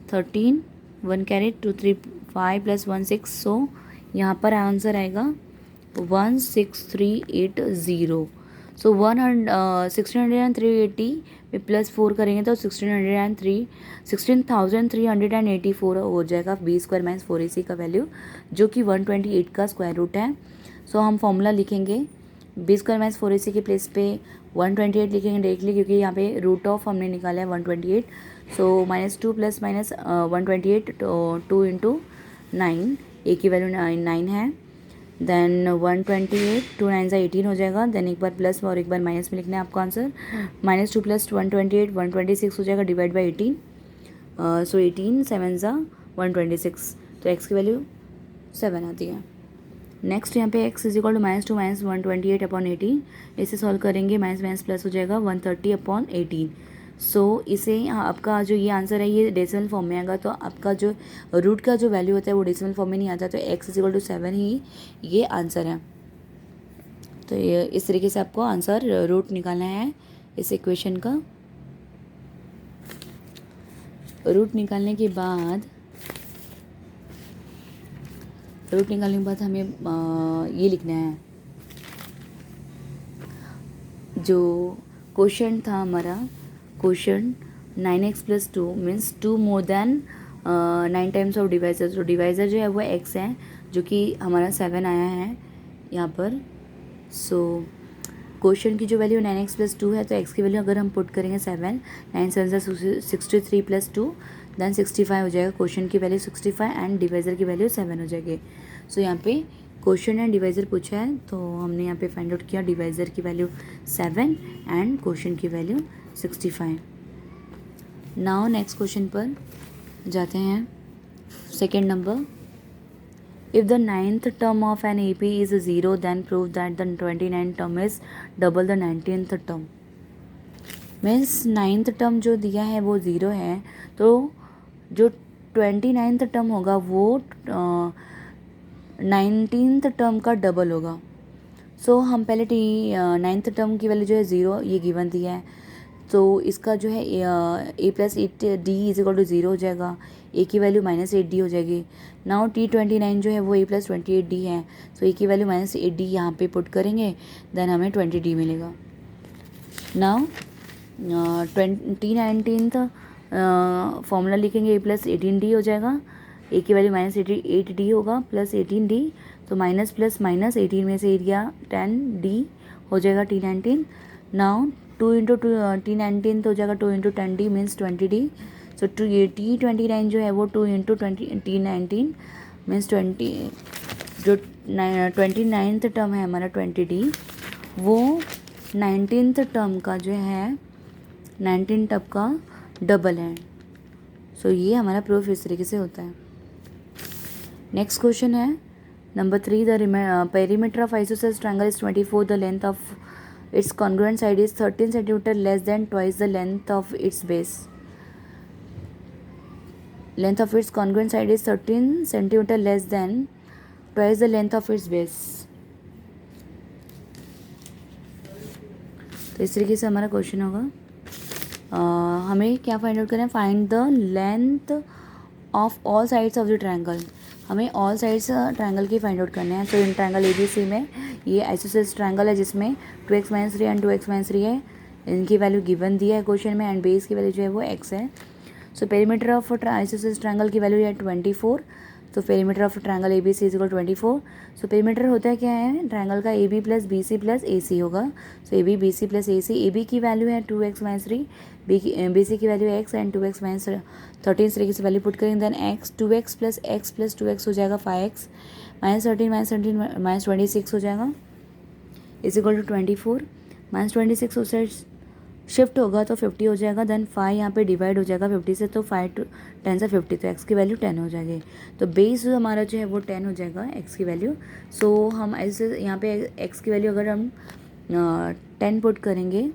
13, 1 कैरी, 2 3 5 प्लस 1 6। सो यहाँ पर आंसर आएगा 16380। सो 16,380 में प्लस 4 करेंगे तो 16,384 हो जाएगा बी स्क्वायर माइनस 4ac का वैल्यू, जो कि 128 का स्क्वायर रूट है। सो हम फॉर्मूला लिखेंगे, बी स्क्वायर माइनस 4ac के प्लेस पे 128 लिखेंगे डायरेक्टली, क्योंकि यहाँ पे रूट ऑफ हमने निकाला है 128। सो -2 प्लस माइनस 128 2 इंटू 9, ए की वैल्यू 9 है। देन 128 2 9 ज़ा 18 हो जाएगा। देन एक बार प्लस और एक बार माइनस में लिखना है आपको आंसर, -2 प्लस 128 126 हो जाएगा, डिवाइड बाई 18। सो 18 7 ज़ा 126, तो एक्स की वैल्यू 7 आती है। नेक्स्ट यहाँ पे x is equal to -2 minus 128 upon 18, इसे सॉल्व करेंगे, माइनस माइनस प्लस हो जाएगा 130 अपॉन 18। सो इसे आपका जो ये आंसर है ये डेसिमल फॉर्म में आएगा, तो आपका जो रूट का जो वैल्यू होता है वो डेसिमल फॉर्म में नहीं आता, तो x इज इक्वल टू 7 ही ये आंसर है। तो ये इस तरीके से आपको आंसर रूट निकालना है इस इक्वेशन का। रूट निकालने के बाद हमें ये लिखना है, जो क्वोशिएंट था हमारा, quotient 9x plus 2 means 2 more than 9 times of divisor. तो डिवाइज़र जो है वो x है, जो कि हमारा 7 आया है यहाँ पर। सो क्वोशिएंट की जो वैल्यू 9x प्लस 2 है, तो x की वैल्यू अगर हम पुट करेंगे 7, 9 7 63 प्लस 2 देन 65 हो जाएगा। क्वोशिएंट की वैल्यू 65 एंड डिवाइज़र की वैल्यू 7 हो जाएगी। सो यहाँ पे क्वोशिएंट एंड डिवाइज़र पूछा है, तो हमने यहाँ पे फाइंड आउट किया, डिवाइज़र की वैल्यू 7 एंड क्वोशिएंट की वैल्यू 65। नाउ नेक्स्ट क्वेश्चन पर जाते हैं, second number, if the 9th term of an AP is 0 then prove that the 29th term is double the 19th term। Means 9th term जो दिया है वो 0 है, तो जो 29th टर्म होगा वो 19th टर्म का डबल होगा। सो हम पहले नाइन्थ टर्म की वैल्यू जो है 0 ये गिवन दिया है, तो इसका जो है a plus 8d is equal to 0 हो जाएगा, a की वैल्यू -8d हो जाएगी। नाउ T29 जो है वो a प्लस 28d है, सो a की वैल्यू -8d यहाँ पे पुट करेंगे, देन हमें 20d मिलेगा। नाउ T19th फॉर्मूला लिखेंगे, a प्लस 18d हो जाएगा, a की वैल्यू -8d होगा प्लस 18d, तो माइनस प्लस माइनस 18 में से एरिया 10d हो जाएगा T19। नाउ 2 इंटू T19 हो जाएगा 2 इंटू 10d मीन्स 20d। सो T29 जो है वो 2 इंटू T19 मीन्स 20, जो 29th टर्म है हमारा 20d वो 19th टर्म का जो है 19 टर्म का डबल है। सो ये हमारा प्रूफ इस तरीके से होता है। नेक्स्ट क्वेश्चन है number 3, the perimeter of isosceles triangle is 24, the length of its congruent side is 13 centimeter less than twice the length of its base. Length of its congruent side is 13 centimeter less than twice the length of its base. तो इस तरीके से हमारा क्वेश्चन होगा। हमें क्या फाइंड आउट करना है, find the length of all sides of the triangle. हमें ऑल साइड्स ट्रायंगल की फाइंड आउट करने हैं। तो इन ट्रायंगल ABC में ये आइसोसेलेस ट्रायंगल है जिसमें 2x - 3 एंड 2x - 3 है, इनकी वैल्यू गिवन दिया है क्वेश्चन में, एंड बेस की वैल्यू जो है वो x है। So perimeter of isosceles triangle की वैल्यू है 24, तो perimeter of triangle ABC is equal 24। So perimeter होता है क्या है, ट्रायंगल का AB plus BC plus AC होगा। सो AB BC plus AC, AB की वैल्यू है 2x - 3, BC की वैल्यू है x एंड 2x - 13, इस तरीके से वैल्यू पुट करेंगे। Then x 2x plus 2x हो जाएगा 5x, -13 -26 हो जाएगा इज इक्वल टू 24। -26 उस साइड शिफ्ट होगा तो 50 हो जाएगा। देन 5 यहाँ पे डिवाइड हो जाएगा 50 से, तो 5 to 10 से 50, तो x की वैल्यू 10 हो जाएगी। तो बेस हमारा जो है वो 10 हो जाएगा x की वैल्यू। सो हम ऐसे यहाँ पे x की वैल्यू अगर हम 10 पुट करेंगे,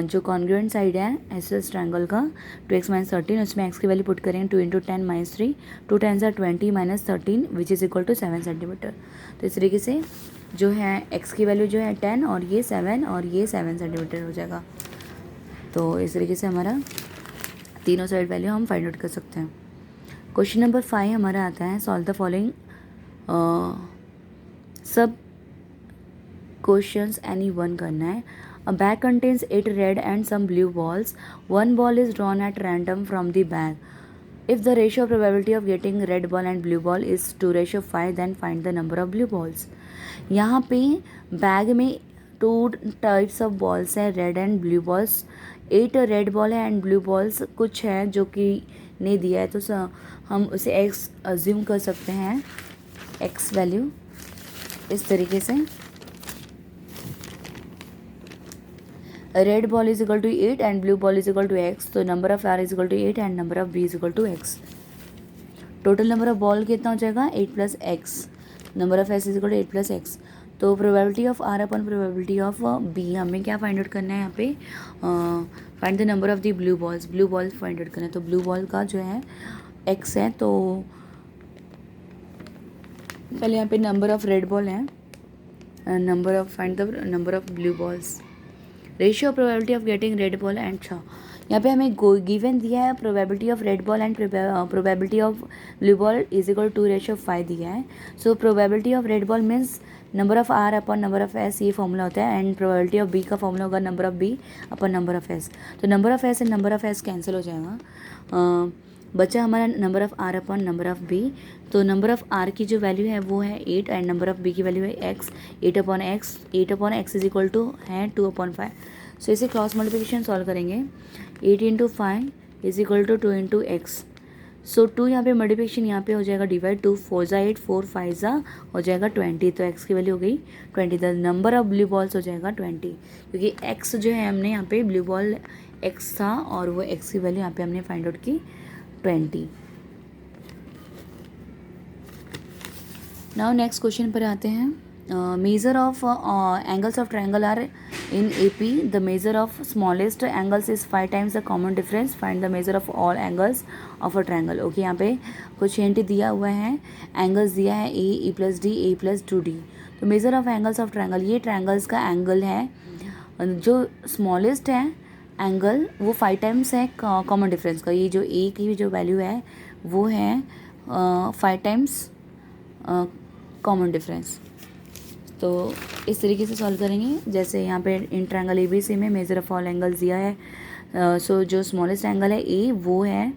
जो कॉन्ग्रुएंट साइड है आइसोसेलेस ट्रायंगल का 2x - 13, उसमें x की वैल्यू पुट करेंगे 2 into 10 - 3, 2 10 are 20 - 13 which is equal to 7 centimetre. तो इस तरीके से जो है x की वैल्यू जो है 10 और ये 7 और ये 7 सेंटीमीटर हो जाएगा। तो इस तरीके से हमारा तीनों साइड वैल्यू हम फाइंड आउट कर सकते हैं। क्वेश्चन नंबर 5 हमारा आता है, सॉल्व द फॉलोइंग सब क्वेश्चंस एनी वन करना है। A bag contains 8 red and some blue balls. One ball is drawn at random from the bag. If the ratio of probability of getting red ball and blue ball is 2:5, then find the number of blue balls. यहाँ पे बैग में 2 टाइप्स ऑफ बॉल्स है, red and blue balls. 8 red ball है एंड ब्लू बॉल्स कुछ है जो कि नहीं दिया है, तो हम उसे x अज्यूम कर सकते हैं, x वैल्यू इस तरीके से। Red ball is equal to 8 and blue ball is equal to x, तो number of r is equal to 8 and number of b is equal to x। Total number of ball कितना हो जाएगा 8 plus x, number of s is equal to 8 plus x। तो probability of r upon probability of b, हमें क्या फाइंड आउट करना है यहाँ पे, find the number of the blue balls find out करना है। तो ब्लू बॉल का जो है x है, तो पहले यहाँ पे नंबर ऑफ रेड बॉल है, number of find the number of blue balls, ratio probability of getting red ball and यहाँ पे हमें गिवन दिया है probability of red ball and probability of blue ball is equal to 2:5 दिया है। So probability of red ball means number of r upon number of s, ये फॉर्मूला होता है, एंड प्रोबेबिलिटी ऑफ b का फॉर्मूला होगा number of b upon number of s। तो number of s and number of s cancel हो जाएगा, बचा हमारा number of r upon number of b। तो नंबर ऑफ r की जो वैल्यू है वो है 8 एंड नंबर ऑफ b की वैल्यू है x, 8 upon x is equal to है 2/5। सो इसे क्रॉस मल्टीप्लिकेशन सॉल्व करेंगे, 8 into 5 is equal to 2 into x. So 2 यहाँ पे मल्टीप्लिकेशन यहाँ पे हो जाएगा डिवाइड, 2 4 ज़ा 8, 4 5 ज़ा हो जाएगा 20, तो x की वैल्यू हो गई 20। The number of blue balls हो जाएगा 20, क्योंकि x जो है हमने यहाँ पे ब्लू बॉल x था और वो x की वैल्यू यहाँ पे हमने फाइंड आउट की 20। नाउ नेक्स्ट क्वेश्चन पर आते हैं। measure of angles of triangle are in AP. The measure of smallest angles is 5 times the common difference. Find the measure of all angles of a triangle. Okay, यहाँ पे कुछ हिंट दिया हुआ है, एंगल्स दिया है ए प्लस डी, ए प्लस 2D. तो measure of angles of triangle, ये ट्रायंगल्स का एंगल है, जो स्मॉलेस्ट है एंगल वो 5 टाइम्स है कॉमन डिफरेंस का. ये जो ए की जो वैल्यू है वो है 5 टाइम्स कॉमन डिफरेंस. तो इस तरीके से सॉल्व करेंगे. जैसे यहाँ पे in triangle A B C में मेजर ऑफ ऑल एंगल्स दिया है. सो जो स्मॉलेस्ट एंगल है ए वो है,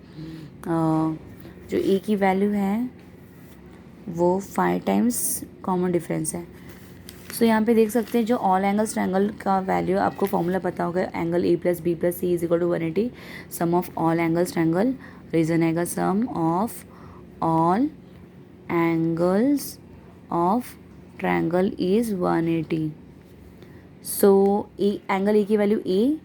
जो ए की वैल्यू है वो 5 टाइम्स कॉमन डिफरेंस है. सो यहाँ पे देख सकते हैं जो ऑल एंगल्स ट्रायंगल का वैल्यू आपको फॉर्मूला पता होगा, angle A plus B plus C is equal to 180. Sum of all angles triangle, reason आएगा sum of all angles of triangle is 180. So A angle A की वैल्यू ए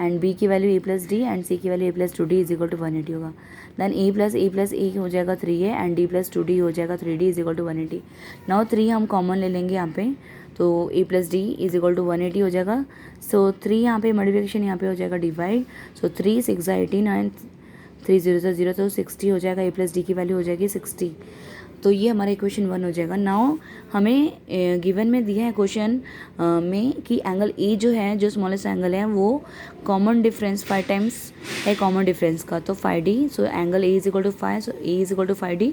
एंड बी की value A plus D and C की value A plus 2D is equal to 180 होगा. देन ए प्लस ए हो जाएगा 3A and D plus 2D हो जाएगा 3D is equal to 180. Now 3 हम कॉमन ले लेंगे यहाँ पे, तो A plus D is equal to 180 हो जाएगा. सो 3 यहाँ पे मल्टीप्लिकेशन यहाँ पे हो जाएगा डिवाइड. सो 3 6 18 एंड 3 0 0 तो 60 हो जाएगा. ए प्लस डी की वैल्यू हो जाएगी 60. तो ये हमारा इक्वेशन 1 हो जाएगा. नाउ हमें गिवन में दिया है क्वेश्चन में कि एंगल ए जो है, जो स्मॉलेस्ट एंगल है वो कॉमन डिफरेंस 5 टाइम्स है कॉमन डिफरेंस का, तो 5D. So angle A is equal to 5, so A is equal to 5D.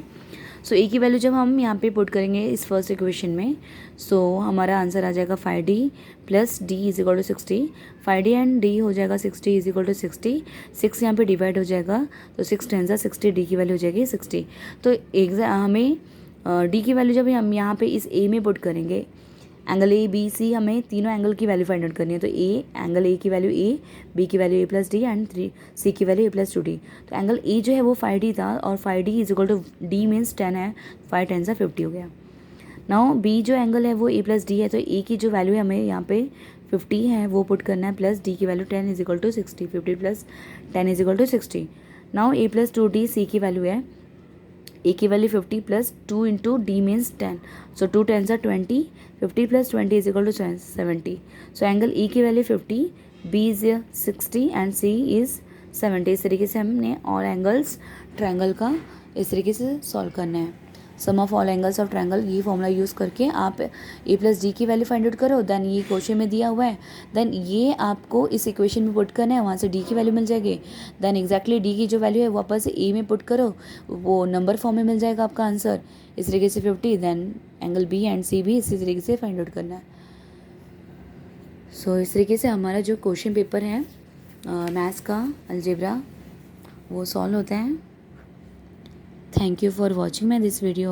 So A की वैल्यू जब हम यहाँ पे पुट करेंगे इस फर्स्ट इक्वेशन में, सो हमारा आंसर आ जाएगा 5D plus D is equal to 60. 5D and D हो जाएगा 60 इज इक्वल टू 60. 6 यहाँ पे डिवाइड हो जाएगा, तो 6 10 60, डी की वैल्यू हो जाएगी 60. तो हमें डी की वैल्यू जब हम यहाँ पे इस ए में पुट करेंगे, एंगल ए बी सी, हमें तीनों एंगल की वैल्यू फाइंड आउट करनी है. तो ए एंगल ए की वैल्यू ए, बी की value A plus D and C की वैल्यू ए प्लस 2D. तो एंगल ए जो है वो 5D था और 5D is equal to D means 10 है, 5 10 50 हो गया. नाउ बी जो एंगल है वो ए प्लस डी है, तो ए की जो वैल्यू है हमें यहाँ पे 50 है वो पुट करना है, प्लस डी की value 10 is equal to 60. 50 plus 10 is equal to 60. Now A plus 2D C की वैल्यू है, ए की value 50 plus 2 into D means 10. So 2 10 20, 50 plus 20 is equal to 70. So angle E की value 50, B is 60 and C is 70. इस तरीके से हमने ऑल एंगल्स ट्रायंगल का इस तरीके से सॉल्व करना है. Sum of all angles of triangle, ये फॉर्मूला यूज़ करके आप ए प्लस डी की वैल्यू फाइंड आउट करो. देन ये क्वेश्चन में दिया हुआ है, देन ये आपको इस इक्वेशन में पुट करना है, वहाँ से डी की वैल्यू मिल जाएगी. देन एग्जैक्टली डी की जो वैल्यू है वापस से ए में पुट करो, वो नंबर फॉर्म में मिल जाएगा आपका आंसर. इस तरीके से 50. देन एंगल बी एंड सी भी इसी तरीके से फाइंड आउट करना है. सो इस तरीके से हमारा जो क्वेश्चन पेपर है मैथ्स का अलजेब्रा वो सॉल्व होता है. Thank you for watching my this video.